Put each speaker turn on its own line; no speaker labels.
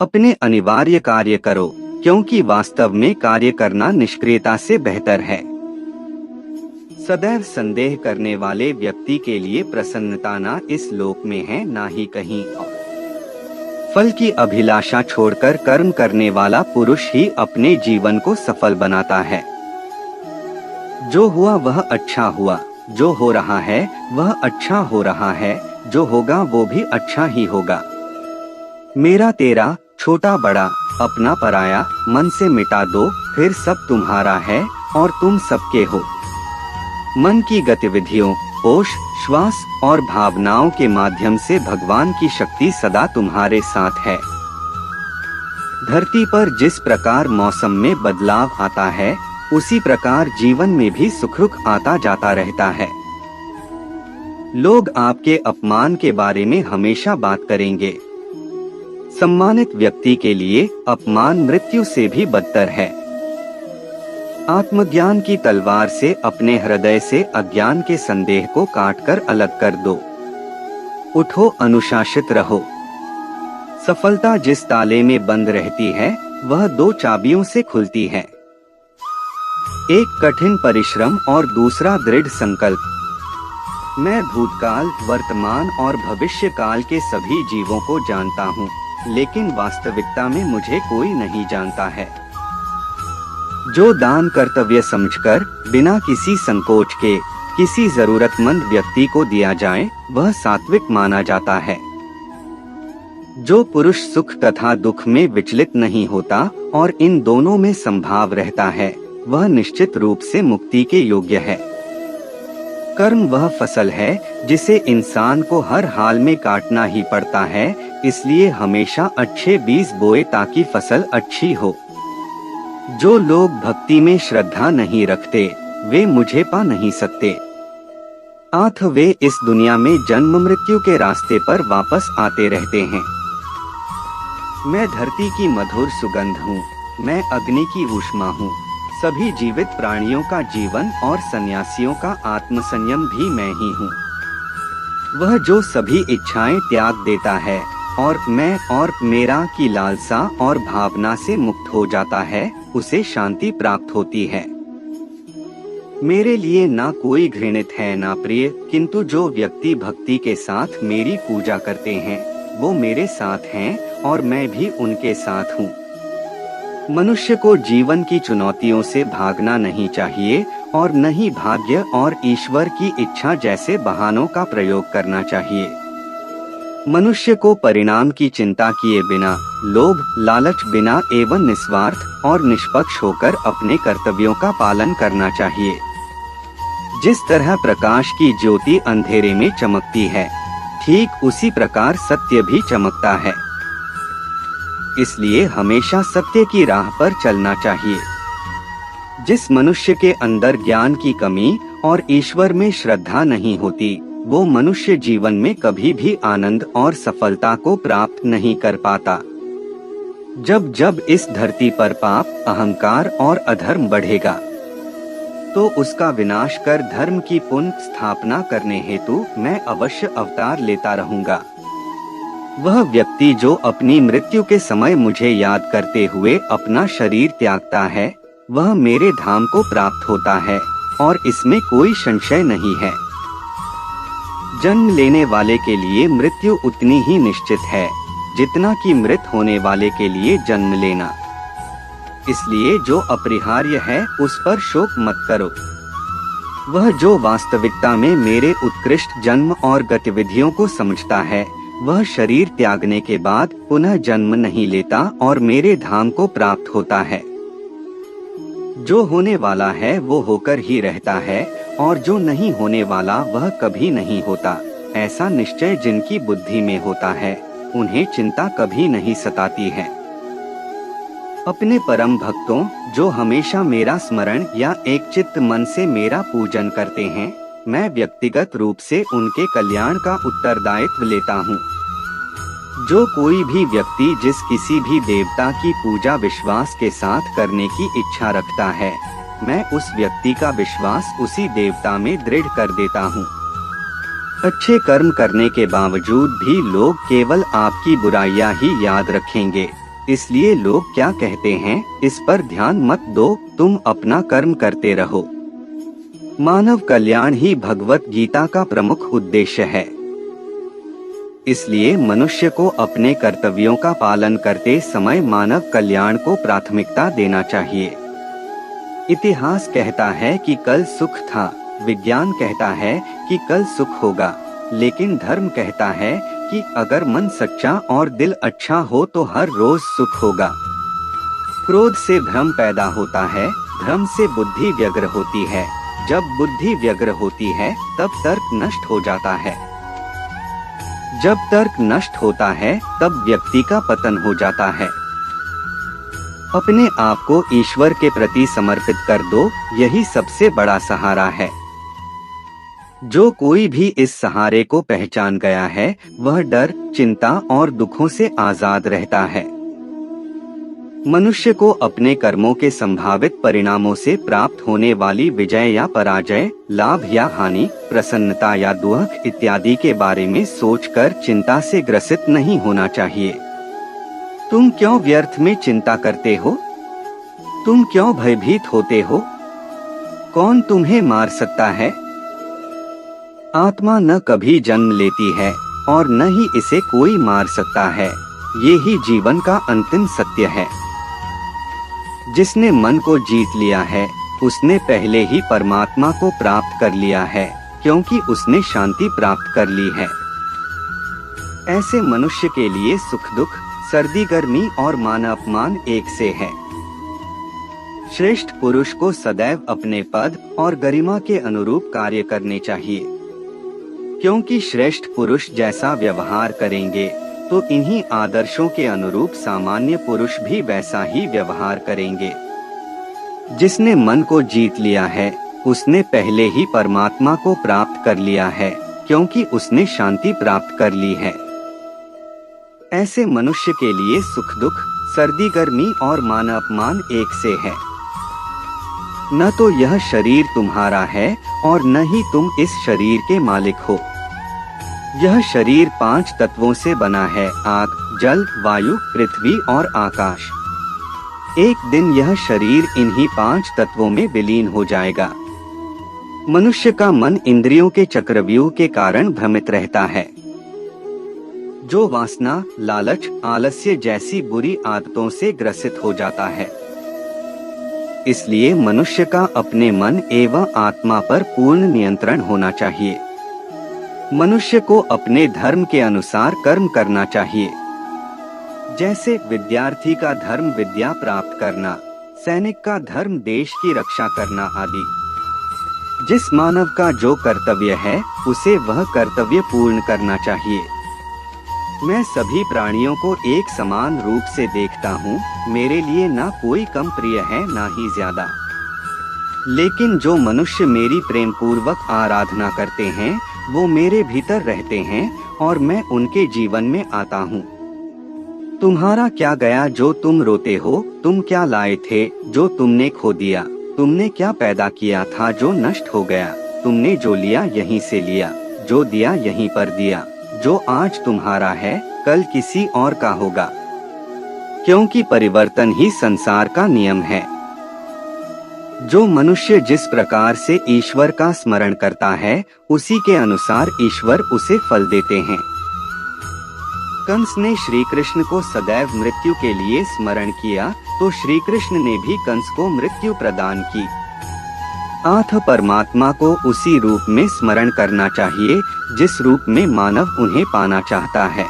अपने अनिवार्य कार्य करो, क्योंकि वास्तव में कार्य करना निष्क्रियता से बेहतर है। सदैव संदेह करने वाले व्यक्ति के लिए प्रसन्नता ना इस लोक में है ना ही कहीं और। फल की अभिलाषा छोड़कर कर्म करने वाला पुरुष ही अपने जीवन को सफल बनाता है। जो हुआ वह अच्छा हुआ, जो हो रहा है वह अच्छा हो रहा है, जो होगा वो भी अच्छा ही होगा। मेरा तेरा, छोटा बड़ा, अपना पराया, मन से मिटा दो, फिर सब तुम्हारा है और तुम सबके हो। मन की गतिविधियों, होश, श्वास और भावनाओं के माध्यम से भगवान की शक्ति सदा तुम्हारे साथ है। धरती पर जिस प्रकार मौसम में बदलाव आता है, उसी प्रकार जीवन में भी सुख आता जाता रहता है। लोग आपके अपमान के बारे में हमेशा बात करेंगे। सम्मानित व्यक्ति के लिए अपमान मृत्यु से भी बदतर है। आत्मज्ञान की तलवार से अपने हृदय से अज्ञान के संदेह को काटकर अलग कर दो। उठो, अनुशासित रहो। सफलता जिस ताले में बंद रहती है, वह 2 चाबियों से खुलती है। एक कठिन परिश्रम और दूसरा दृढ़ संकल्प। मैं भूतकाल, वर्तमान और भविष्य काल के सभी जीवों को जानता हूँ, लेकिन वास्तविकता में मुझे कोई नहीं जानता है। जो दान कर्तव्य समझकर बिना किसी संकोच के किसी जरूरतमंद व्यक्ति को दिया जाए, वह सात्विक माना जाता है। जो पुरुष सुख तथा दुख में विचलित नहीं होता और इन दोनों में संभाव रहता है, वह निश्चित रूप से मुक्ति के योग्य है। कर्म वह फसल है जिसे इंसान को हर हाल में काटना ही पड़ता है, इसलिए हमेशा अच्छे बीज बोए ताकि फसल अच्छी हो। जो लोग भक्ति में श्रद्धा नहीं रखते, वे मुझे पा नहीं सकते। आठ वे इस दुनिया में जन्म मृत्यु के रास्ते पर वापस आते रहते हैं। मैं धरती की मधुर सुगंध हूँ, मैं अग्नि की ऊष्मा हूँ। सभी जीवित प्राणियों का जीवन और सन्यासियों का आत्मसंयम भी मैं ही हूँ। वह जो सभी इच्छाएं त्याग देता है और मैं और मेरा की लालसा और भावना से मुक्त हो जाता है, उसे शांति प्राप्त होती है। मेरे लिए ना कोई घृणित है ना प्रिय, किंतु जो व्यक्ति भक्ति के साथ मेरी पूजा करते हैं, वो मेरे साथ हैं और मैं भी उनके साथ हूँ। मनुष्य को जीवन की चुनौतियों से भागना नहीं चाहिए और न ही भाग्य और ईश्वर की इच्छा जैसे बहानों का प्रयोग करना चाहिए। मनुष्य को परिणाम की चिंता किए बिना, लोभ लालच बिना एवं निस्वार्थ और निष्पक्ष होकर अपने कर्तव्यों का पालन करना चाहिए। जिस तरह प्रकाश की ज्योति अंधेरे में चमकती है, ठीक उसी प्रकार सत्य भी चमकता है। इसलिए हमेशा सत्य की राह पर चलना चाहिए। जिस मनुष्य के अंदर ज्ञान की कमी और ईश्वर में श्रद्धा नहीं होती, वो मनुष्य जीवन में कभी भी आनंद और सफलता को प्राप्त नहीं कर पाता। जब जब इस धरती पर पाप, अहंकार और अधर्म बढ़ेगा, तो उसका विनाश कर धर्म की पुनः स्थापना करने हेतु मैं अवश्य अवतार लेता रहूंगा। वह व्यक्ति जो अपनी मृत्यु के समय मुझे याद करते हुए अपना शरीर त्यागता है, वह मेरे धाम को प्राप्त होता है और इसमें कोई संशय नहीं है। जन्म लेने वाले के लिए मृत्यु उतनी ही निश्चित है जितना कि मृत होने वाले के लिए जन्म लेना। इसलिए जो अपरिहार्य है उस पर शोक मत करो। वह जो वास्तविकता में मेरे उत्कृष्ट जन्म और गतिविधियों को समझता है, वह शरीर त्यागने के बाद पुनः जन्म नहीं लेता और मेरे धाम को प्राप्त होता है। जो होने वाला है वो होकर ही रहता है और जो नहीं होने वाला वह कभी नहीं होता। ऐसा निश्चय जिनकी बुद्धि में होता है, उन्हें चिंता कभी नहीं सताती है। अपने परम भक्तों, जो हमेशा मेरा स्मरण या एक चित्त मन से मेरा पूजन करते हैं, मैं व्यक्तिगत रूप से उनके कल्याण का उत्तरदायित्व लेता हूँ। जो कोई भी व्यक्ति जिस किसी भी देवता की पूजा विश्वास के साथ करने की इच्छा रखता है, मैं उस व्यक्ति का विश्वास उसी देवता में दृढ़ कर देता हूँ। अच्छे कर्म करने के बावजूद भी लोग केवल आपकी बुराइयां ही याद रखेंगे, इसलिए लोग क्या कहते हैं इस पर ध्यान मत दो, तुम अपना कर्म करते रहो। मानव कल्याण ही भगवत गीता का प्रमुख उद्देश्य है। इसलिए मनुष्य को अपने कर्तव्यों का पालन करते समय मानव कल्याण को प्राथमिकता देना चाहिए। इतिहास कहता है कि कल सुख था, विज्ञान कहता है कि कल सुख होगा, लेकिन धर्म कहता है कि अगर मन सच्चा और दिल अच्छा हो तो हर रोज सुख होगा। क्रोध से भ्रम पैदा होता है, भ्रम से बुद्धि व्यग्र होती है, जब बुद्धि व्यग्र होती है तब तर्क नष्ट हो जाता है, जब तर्क नष्ट होता है तब व्यक्ति का पतन हो जाता है। अपने आप को ईश्वर के प्रति समर्पित कर दो, यही सबसे बड़ा सहारा है। जो कोई भी इस सहारे को पहचान गया है वह डर, चिंता और दुखों से आजाद रहता है। मनुष्य को अपने कर्मों के संभावित परिणामों से प्राप्त होने वाली विजय या पराजय, लाभ या हानि, प्रसन्नता या दुख इत्यादि के बारे में सोचकर चिंता से ग्रसित नहीं होना चाहिए। तुम क्यों व्यर्थ में चिंता करते हो? तुम क्यों भयभीत होते हो? कौन तुम्हें मार सकता है? आत्मा न कभी जन्म लेती है और न ही इसे कोई मार सकता है। ये ही जीवन का अंतिम सत्य है। जिसने मन को जीत लिया है उसने पहले ही परमात्मा को प्राप्त कर लिया है, क्योंकि उसने शांति प्राप्त कर ली है। ऐसे मनुष्य के लिए सुख दुख, सर्दी गर्मी और मान अपमान एक से है। श्रेष्ठ पुरुष को सदैव अपने पद और गरिमा के अनुरूप कार्य करने चाहिए, क्योंकि श्रेष्ठ पुरुष जैसा व्यवहार करेंगे तो इन्हीं आदर्शों के अनुरूप सामान्य पुरुष भी वैसा ही व्यवहार करेंगे। जिसने मन को जीत लिया है उसने पहले ही परमात्मा को प्राप्त कर लिया है, क्योंकि उसने शांति प्राप्त कर ली है। ऐसे मनुष्य के लिए सुख दुख, सर्दी गर्मी और मान अपमान एक से है। न तो यह शरीर तुम्हारा है और न ही तुम इस शरीर के मालिक हो। यह शरीर 5 तत्वों से बना है, आग, जल, वायु, पृथ्वी और आकाश। एक दिन यह शरीर इन्हीं 5 तत्वों में विलीन हो जाएगा। मनुष्य का मन इंद्रियों के चक्रव्यूह के कारण भ्रमित रहता है, जो वासना, लालच, आलस्य जैसी बुरी आदतों से ग्रसित हो जाता है। इसलिए मनुष्य का अपने मन एवं आत्मा पर पूर्ण नियंत्रण होना चाहिए। मनुष्य को अपने धर्म के अनुसार कर्म करना चाहिए। जैसे विद्यार्थी का धर्म विद्या प्राप्त करना, सैनिक का धर्म देश की रक्षा करना आदि। जिस मानव का जो कर्तव्य है उसे वह कर्तव्य पूर्ण करना चाहिए। मैं सभी प्राणियों को एक समान रूप से देखता हूँ। मेरे लिए ना कोई कम प्रिय है ना ही ज्यादा। लेकिन जो मनुष्य मेरी प्रेम पूर्वक आराधना करते हैं वो मेरे भीतर रहते हैं और मैं उनके जीवन में आता हूँ। तुम्हारा क्या गया जो तुम रोते हो? तुम क्या लाए थे जो तुमने खो दिया? तुमने क्या पैदा किया था जो नष्ट हो गया? तुमने जो लिया यहीं से लिया, जो दिया यहीं पर दिया। जो आज तुम्हारा है कल किसी और का होगा, क्योंकि परिवर्तन ही संसार का नियम है। जो मनुष्य जिस प्रकार से ईश्वर का स्मरण करता है उसी के अनुसार ईश्वर उसे फल देते हैं। कंस ने श्री कृष्ण को सदैव मृत्यु के लिए स्मरण किया तो श्री कृष्ण ने भी कंस को मृत्यु प्रदान की। अतः परमात्मा को उसी रूप में स्मरण करना चाहिए जिस रूप में मानव उन्हें पाना चाहता है।